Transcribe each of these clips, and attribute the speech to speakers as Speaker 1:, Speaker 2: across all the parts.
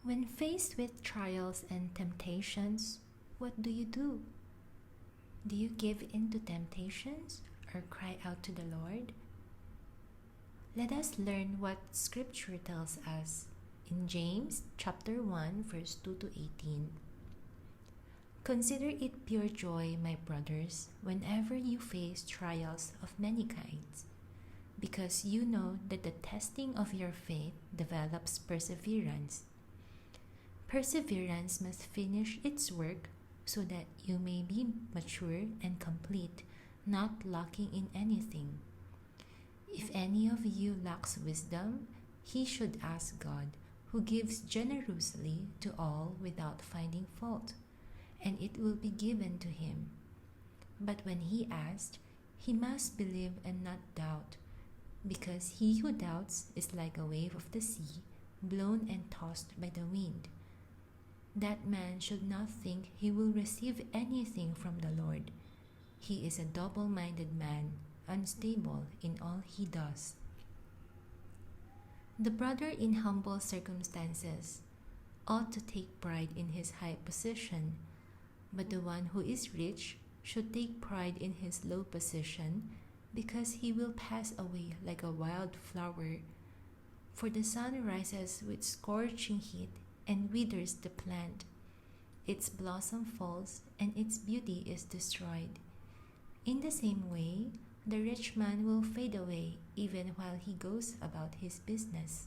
Speaker 1: When faced with trials and temptations, what do you do? Do you give in to temptations or cry out to the Lord? Let us learn what Scripture tells us in James chapter 1 verse 2 to 18. Consider it pure joy, my brothers, whenever you face trials of many kinds, because you know that the testing of your faith develops perseverance. Perseverance must finish its work so that you may be mature and complete, not lacking in anything. If any of you lacks wisdom, he should ask God, who gives generously to all without finding fault, and it will be given to him. But when he asks, he must believe and not doubt, because he who doubts is like a wave of the sea, blown and tossed by the wind. That man should not think he will receive anything from the Lord. He is a double-minded man, unstable in all he does. The brother in humble circumstances ought to take pride in his high position, but the one who is rich should take pride in his low position, because he will pass away like a wild flower. For the sun rises with scorching heat and withers the plant. Its blossom falls, and its beauty is destroyed. In the same way, the rich man will fade away even while he goes about his business.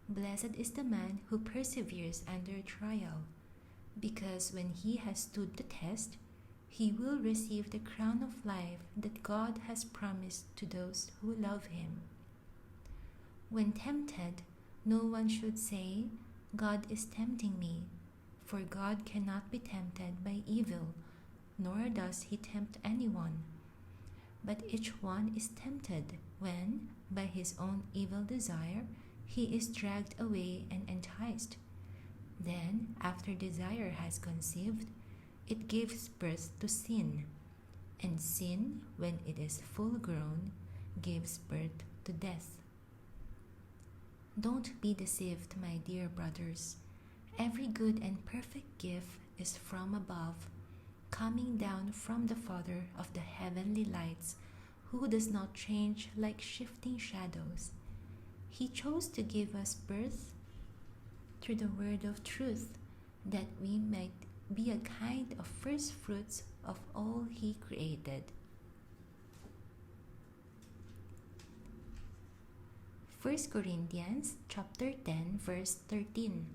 Speaker 1: Blessed is the man who perseveres under trial, because when he has stood the test, he will receive the crown of life that God has promised to those who love him. When tempted, no one should say, God is tempting me, for God cannot be tempted by evil, nor does he tempt anyone. But each one is tempted when, by his own evil desire, he is dragged away and enticed. Then, after desire has conceived, it gives birth to sin, and sin, when it is full grown, gives birth to death. Don't be deceived, my dear brothers. Every good and perfect gift is from above, coming down from the Father of the heavenly lights, who does not change like shifting shadows. He chose to give us birth through the word of truth, that we might be a kind of first fruits of all he created. 1 Corinthians chapter 10 verse 13.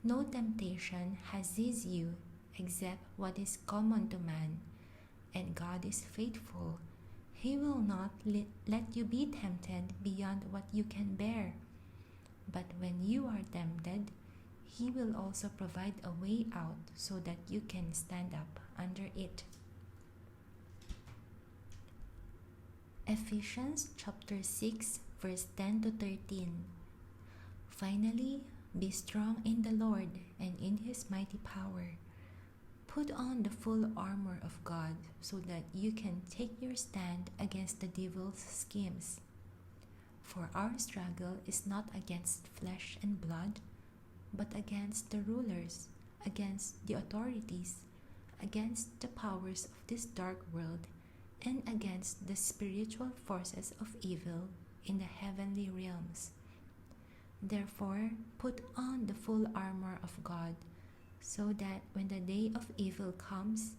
Speaker 1: No temptation has seized you except what is common to man, and God is faithful. He will not let you be tempted beyond what you can bear. But when you are tempted, he will also provide a way out so that you can stand up under it. Ephesians chapter 6 verse 10 to 13. Finally, be strong in the Lord and in his mighty power. Put on the full armor of God so that you can take your stand against the devil's schemes. For our struggle is not against flesh and blood, but against the rulers, against the authorities, against the powers of this dark world, and against the spiritual forces of evil in the heavenly realms. Therefore, put on the full armor of God, so that when the day of evil comes,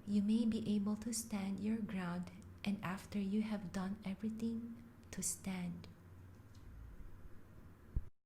Speaker 1: you may be able to stand your ground, and after you have done everything, to stand.